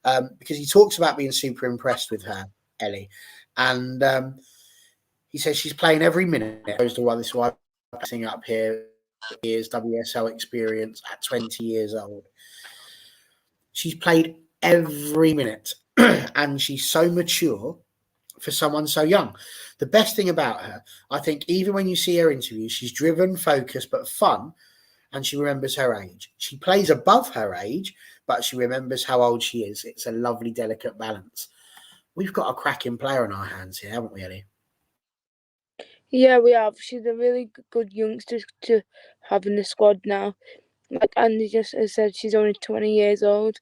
because he talks about being super impressed with her, Ellie, and he says she's playing every minute. This is why I'm passing up here. Years WSL experience at 20 years old. She's played every minute, and she's so mature for someone so young. The best thing about her, I think, even when you see her interviews, she's driven, focused, but fun, and she remembers her age. She plays above her age, but she remembers how old she is. It's a lovely, delicate balance. We've got a cracking player on our hands here, haven't we, Ellie? Yeah, we have. She's a really good youngster to have in the squad now. Like Andy just said, she's only 20 years old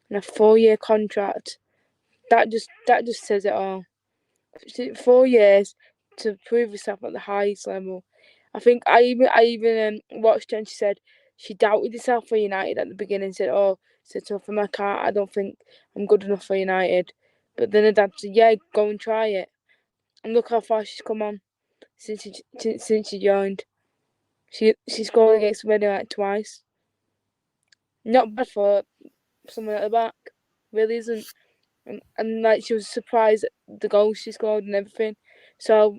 and a 4-year contract. That just says it all. 4 years to prove herself at the highest level. I think I even watched her and she said she doubted herself for United at the beginning. Said to for my car, I don't think I'm good enough for United. But then her dad said, yeah, go and try it. And look how far she's come on since she joined. She scored against Reading like twice. Not bad for someone at the back. Really isn't. And like she was surprised at the goals she scored and everything. So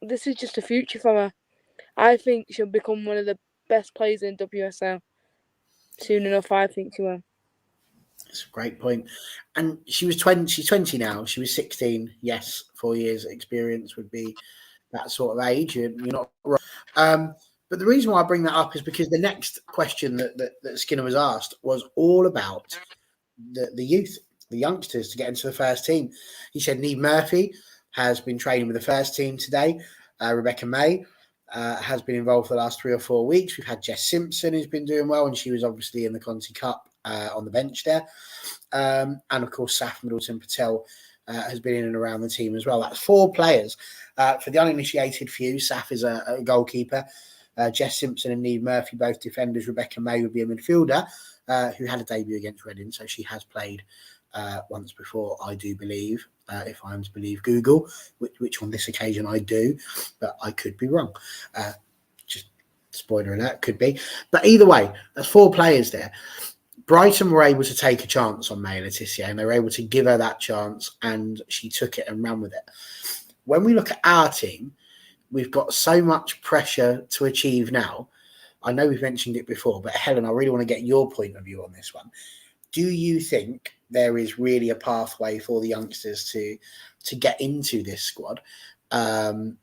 this is just a future for her. I think she'll become one of the best players in WSL. Soon enough, I think she will. That's a great point. And she was 20. She's 20 now. She was 16. Yes, 4 years experience would be that sort of age. You're not wrong. But the reason why I bring that up is because the next question that Skinner was asked was all about the youth, the youngsters to get into the first team. He said Neve Murphy has been training with the first team today. Rebecca May has been involved for the last 3 or 4 weeks. We've had Jess Simpson, who's been doing well, and she was obviously in the Conti Cup on the bench there. And of course, Saf Middleton Patel has been in and around the team as well. That's 4 players. For the uninitiated few, Saf is a goalkeeper. Jess Simpson and Neve Murphy, both defenders. Rebecca May would be a midfielder who had a debut against Reading, so she has played once before, I do believe, if I'm to believe Google, which on this occasion I do, but I could be wrong. Just spoiler alert, could be. But either way, there's 4 players there. Brighton were able to take a chance on Maya Le Tissier, and they were able to give her that chance, and she took it and ran with it. When we look at our team, we've got so much pressure to achieve now. I know we've mentioned it before, but Helen, I really want to get your point of view on this one. Do you think there is really a pathway for the youngsters to get into this squad and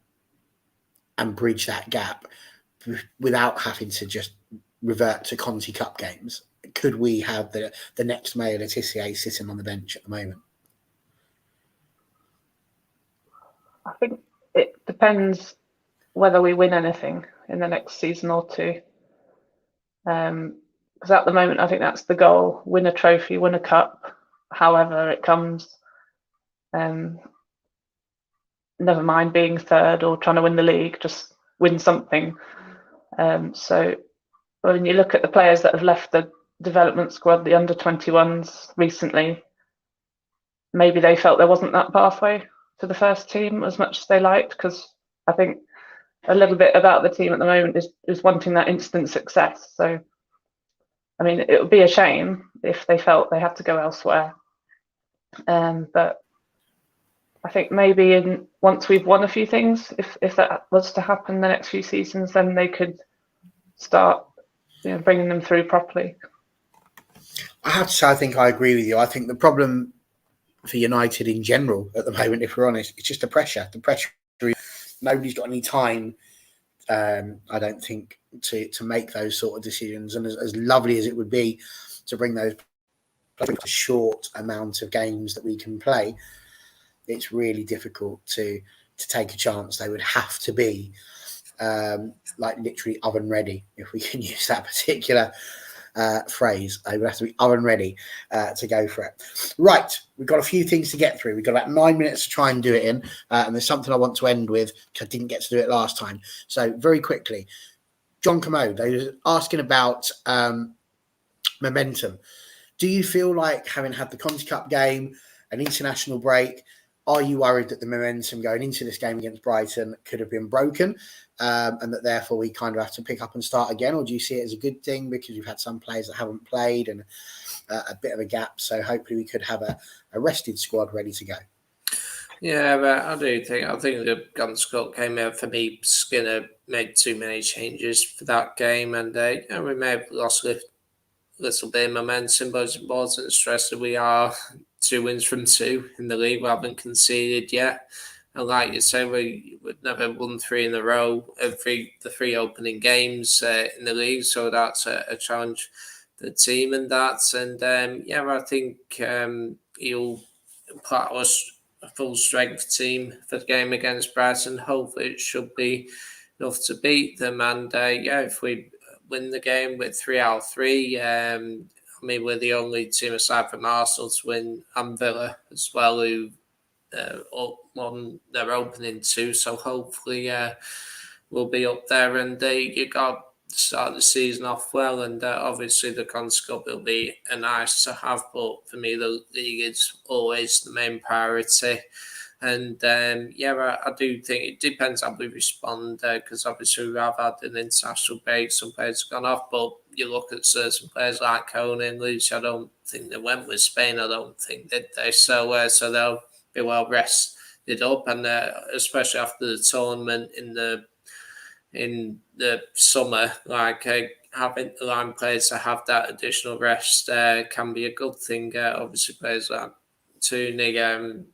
bridge that gap without having to just revert to Conti Cup games? Could we have the next Maya Le Tissier sitting on the bench at the moment? I think it depends whether we win anything in the next season or two. Because at the moment, I think that's the goal: win a trophy, win a cup, however it comes. Never mind being third or trying to win the league, just win something. So when you look at the players that have left the development squad, the under-21s recently, maybe they felt there wasn't that pathway to the first team as much as they liked, because I think a little bit about the team at the moment is wanting that instant success. So, I mean, it would be a shame if they felt they had to go elsewhere. But I think maybe once we've won a few things, if that was to happen the next few seasons, then they could start bringing them through properly. I have to say, I think I agree with you. I think the problem for United in general at the moment, if we're honest, it's just the pressure. The pressure. Nobody's got any time, I don't think, to make those sort of decisions. And as lovely as it would be to bring those players a short amount of games that we can play, it's really difficult to take a chance. They would have to be like literally oven ready, if we can use that particular phrase. They would have to be oven ready to go for it. Right, we've got a few things to get through. We've got about 9 minutes to try and do it in, and there's something I want to end with because I didn't get to do it last time. So very quickly, John Commode, they was asking about momentum. Do you feel like, having had the Conti Cup game, an international break, are you worried that the momentum going into this game against Brighton could have been broken, and that therefore we kind of have to pick up and start again? Or do you see it as a good thing because we've had some players that haven't played and a bit of a gap? So hopefully we could have a rested squad ready to go. Yeah, but I think the Conti Cup game out for me. Skinner made too many changes for that game, and we may have lost a little bit of momentum, but it's important to stress that we are 2 wins from 2 in the league. We haven't conceded yet. And like you say, we've never won 3 in a row, the 3 opening games in the league. So that's a challenge for the team and that. And I think he'll put us a full strength team for the game against Brighton. Hopefully it should be enough to beat them. And if we win the game with 3 out of 3, we're the only team aside from Arsenal to win, and Villa as well, who won their opening 2. So hopefully we'll be up there, and you got to start the season off well. And obviously the Conti Cup will be nice to have, but for me the league is always the main priority. And I do think it depends how we respond, because obviously we have had an international break. Some players have gone off, but you look at certain players like Conan, Lucy, I don't think they went with Spain. I don't think did they. So they'll be well rested up, and especially after the tournament in the summer, like having the line players to have that additional rest can be a good thing. Obviously, players like Toonie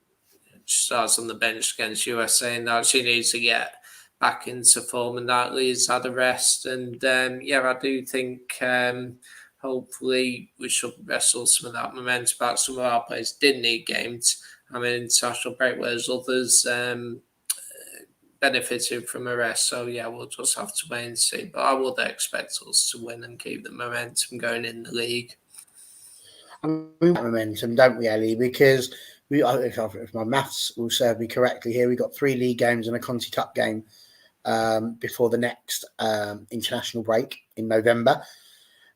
starts on the bench against USA, and now she needs to get back into form, and that Lee's had a rest. And I do think hopefully we should wrestle some of that momentum back. Some of our players did need games. International break, whereas others benefited from a rest. So we'll just have to wait and see. But I would expect us to win and keep the momentum going in the league. Momentum, don't we, Ellie? Because if my maths will serve me correctly here, we've got 3 league games and a Conti Cup game before the next international break in November.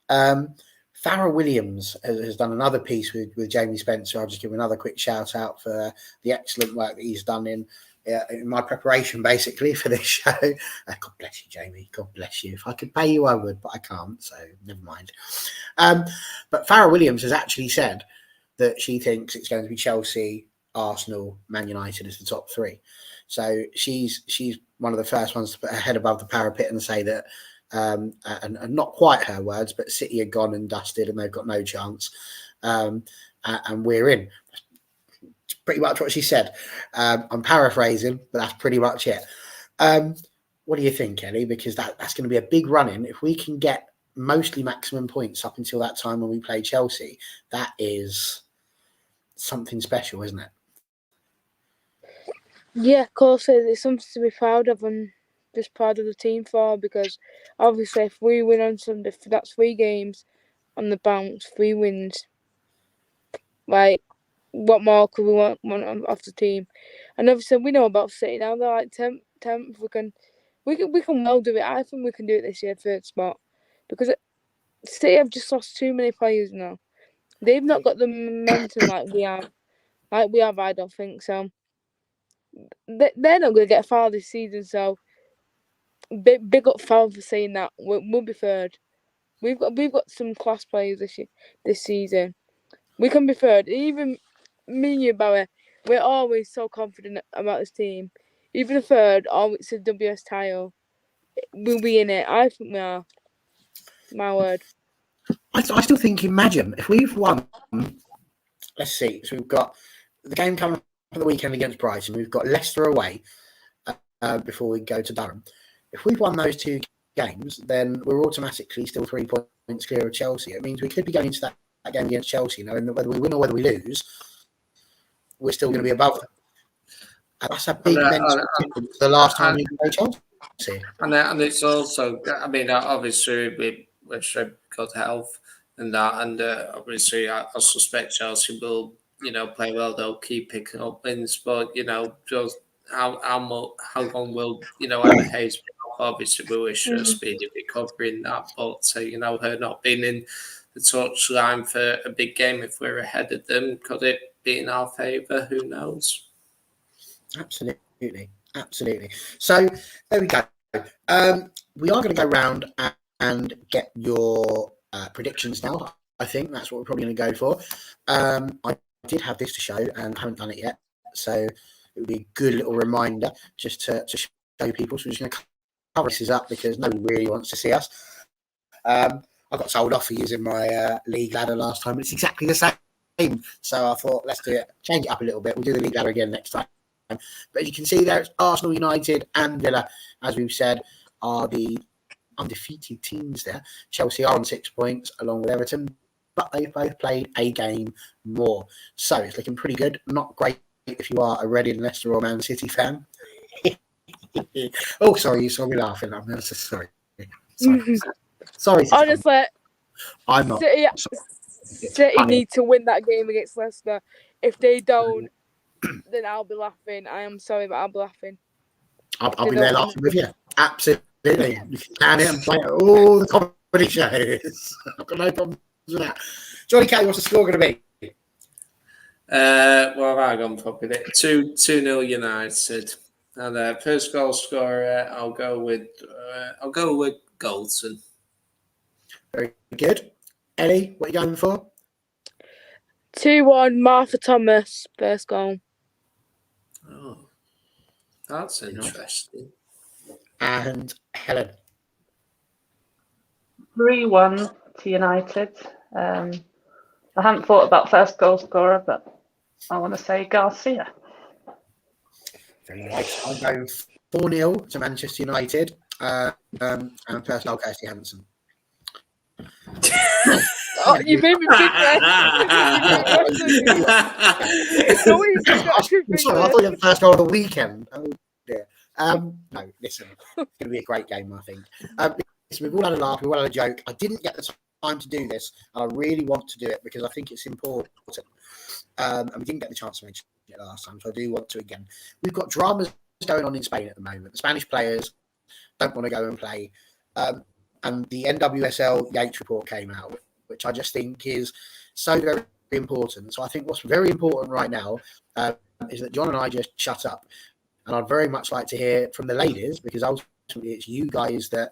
Farrell Williams has done another piece with Jamie Spencer. I'll just give another quick shout out for the excellent work that he's done in my preparation, basically, for this show. God bless you, Jamie. God bless you. If I could pay you, I would, but I can't, so never mind. But Farrell Williams has actually said that she thinks it's going to be Chelsea, Arsenal, Man United as the top 3. So she's one of the first ones to put her head above the parapet and say that, and not quite her words, but City are gone and dusted and they've got no chance, and we're in. It's pretty much what she said. I'm paraphrasing, but that's pretty much it. What do you think, Ellie? Because that's going to be a big run-in. If we can get mostly maximum points up until that time when we play Chelsea, that is something special, isn't it? Yeah, of course, it's something to be proud of and just proud of the team for, because obviously if we win on Sunday, that's 3 games on the bounce, 3 wins. Like, what more could we want off the team? And obviously we know about City now. They're like 10th. We can well do it. I think we can do it this year, 3rd spot, because City have just lost too many players now. They've not got the momentum like we have. I don't think so. They're not going to get far this season. So big up Fal for saying that. We'll be 3rd. We've got some class players this season. We can be 3rd. Even me and you, Barry, we're always so confident about this team. Even a 3rd, or it's a WS title, we'll be in it. I think we are. My word. I still think, imagine if we've won. Let's see. So we've got the game coming up for the weekend against Brighton. We've got Leicester away before we go to Durham. If we've won those 2 games, then we're automatically still 3 points clear of Chelsea. It means we could be going into that game against Chelsea, knowing that whether we win or whether we lose, we're still going to be above them. And that's a big mental difference the last time we played Chelsea. And it's also, I mean, obviously we're showing good health and that, and obviously I suspect Chelsea will, play well. They'll keep picking up wins, but just how long will Emma Hayes be off? Obviously, we wish her a speedy recovery in that, but her not being in the touchline for a big game, if we're ahead of them, could it be in our favour? Who knows? Absolutely. So there we go. We are going to go round and get your predictions now. I think that's what we're probably going to go for. I did have this to show and haven't done it yet, so it would be a good little reminder just to show people. So we're just going to cover this up because nobody really wants to see us. I got told off for using my league ladder last time. It's exactly the same. So I thought, let's do it, change it up a little bit. We'll do the league ladder again next time. But as you can see there, it's Arsenal, United and Villa, as we've said, are the undefeated teams there. Chelsea are on 6 points along with Everton, but they've both played a game more. So it's looking pretty good. Not great if you are a Reading, Leicester or Man City fan. Oh, sorry, you saw me laughing. I'm so sorry. Sorry. Honestly, I'm not. City need to win that game against Leicester. If they don't, then I'll be laughing. I am sorry, but I'll be laughing. I'll be there laughing with you. Absolutely. You can can it and play it all the comedy shows. I've got no problems with that. Johnny K, what's the score going to be? What have I gone for with it? 2-0 United. And first goal scorer, I'll go with Goldson. Very good. Ellie, what are you going for? 2-1 Martha Thomas, first goal. Oh, that's interesting. And Helen. 3-1 to United. I hadn't thought about first goal scorer, but I want to say Garcia. Very nice. I'm going 4-0 to Manchester United. And first goal, Kirsty Hansen. Oh, you made me think there. Sorry, I thought you had the first goal of the weekend. Oh dear. No, listen, it's going to be a great game, I think. Listen, we've all had a laugh, we've all had a joke. I didn't get the time to do this, and I really want to do it because I think it's important. And we didn't get the chance to mention it last time, so I do want to again. We've got dramas going on in Spain at the moment. The Spanish players don't want to go and play. And the NWSL Yates report came out, which I just think is so very important. So I think what's very important right now is that John and I just shut up. And I'd very much like to hear from the ladies, because ultimately it's you guys that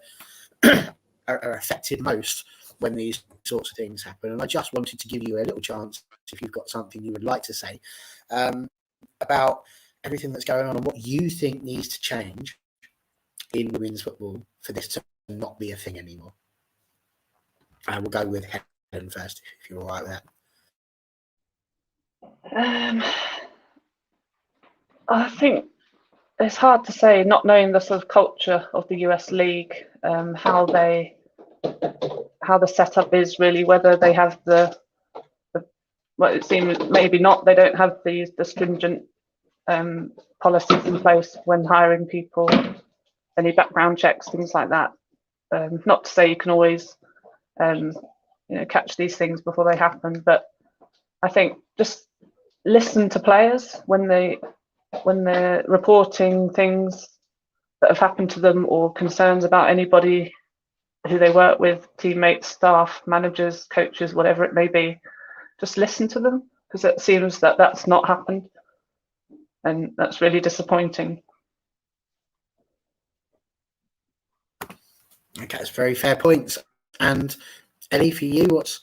are affected most when these sorts of things happen. And I just wanted to give you a little chance, if you've got something you would like to say, about everything that's going on and what you think needs to change in women's football for this to not be a thing anymore. And we'll go with Helen first, if you're all right with that. I think it's hard to say, not knowing the sort of culture of the US League, how the setup is really, whether they have the well, it seems maybe not. They don't have the stringent policies in place when hiring people, any background checks, things like that. Not to say you can always catch these things before they happen, but I think just listen to players when they're reporting things that have happened to them or concerns about anybody who they work with, teammates, staff, managers, coaches, whatever it may be. Just listen to them, because it seems that that's not happened, and that's really disappointing. Okay, that's very fair points. And Ellie, for you, what's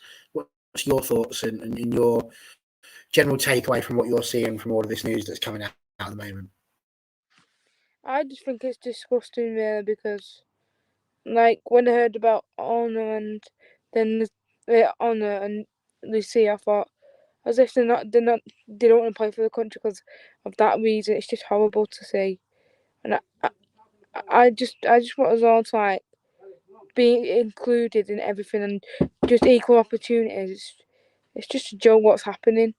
your thoughts and your general takeaway from what you're seeing from all of this news that's coming out at the moment? I just think it's disgusting, really, because like when I heard about Honor and then Honor and Lucy, I thought as if they don't want to play for the country because of that reason. It's just horrible to see, and I just want us all to like be included in everything and just equal opportunities. It's just a joke what's happening,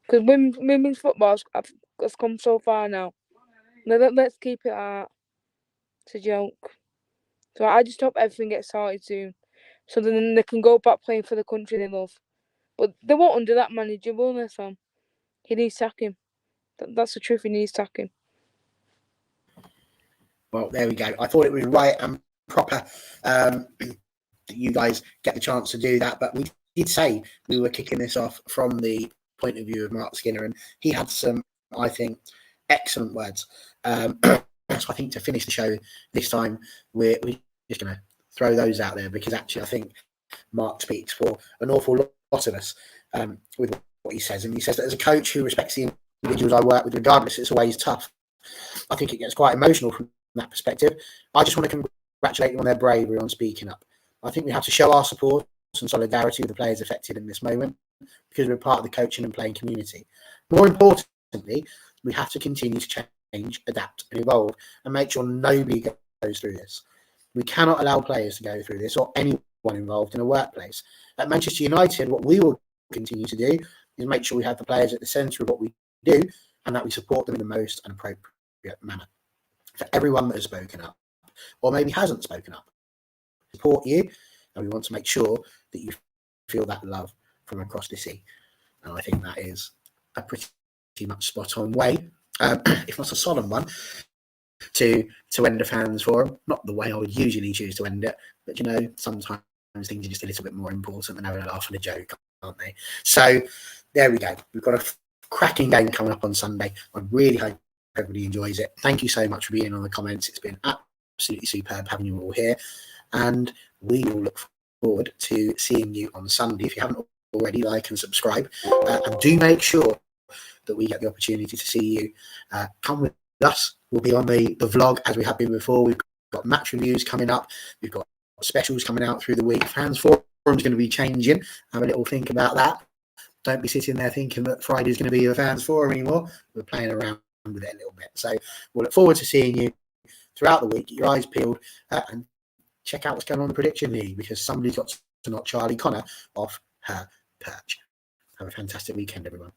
because women's football has come so far now. Let's keep it at that. It's a joke. So I just hope everything gets sorted soon, so then they can go back playing for the country they love. But they won't under that manager, will they, Sam? He needs sacking. That's the truth. He needs sacking. Well, there we go. I thought it was right and proper that you guys get the chance to do that, but we did say we were kicking this off from the point of view of Mark Skinner, and he had some, I think, excellent words. So I think to finish the show this time, we're just going to throw those out there, because actually I think Mark speaks for an awful lot of us with what he says. And he says that as a coach who respects the individuals I work with, regardless, it's always tough. I think it gets quite emotional from that perspective. I just want to congratulate them on their bravery on speaking up. I think we have to show our support and solidarity with the players affected in this moment, because we're part of the coaching and playing community. More importantly, we have to continue to change, adapt and evolve, and make sure nobody goes through this. We cannot allow players to go through this, or anyone involved in a workplace. At Manchester United, what we will continue to do is make sure we have the players at the centre of what we do, and that we support them in the most and appropriate manner. For everyone that has spoken up, or maybe hasn't spoken up, support you, and we want to make sure that you feel that love from across the sea. And I think that is a pretty much spot on way, if not a solemn one, to end a fans forum. Not the way I would usually choose to end it, but sometimes things are just a little bit more important than having a laugh and a joke, aren't they? So there we go. We've got a cracking game coming up on Sunday. I really hope everybody enjoys it. Thank you so much for being on the comments. It's been absolutely superb having you all here, and we will look forward to seeing you on Sunday. If you haven't already, like and subscribe, and do make sure that we get the opportunity to see you. Come with us. We'll be on the vlog as we have been before. We've got match reviews coming up. We've got specials coming out through the week. Fans forum's going to be changing. Have a little think about that. Don't be sitting there thinking that Friday's going to be a fans forum anymore. We're playing around with it a little bit. So we'll look forward to seeing you throughout the week. Get your eyes peeled and check out what's going on in the Prediction League, because somebody's got to knock Charlie Connor off her perch. Have a fantastic weekend, everyone.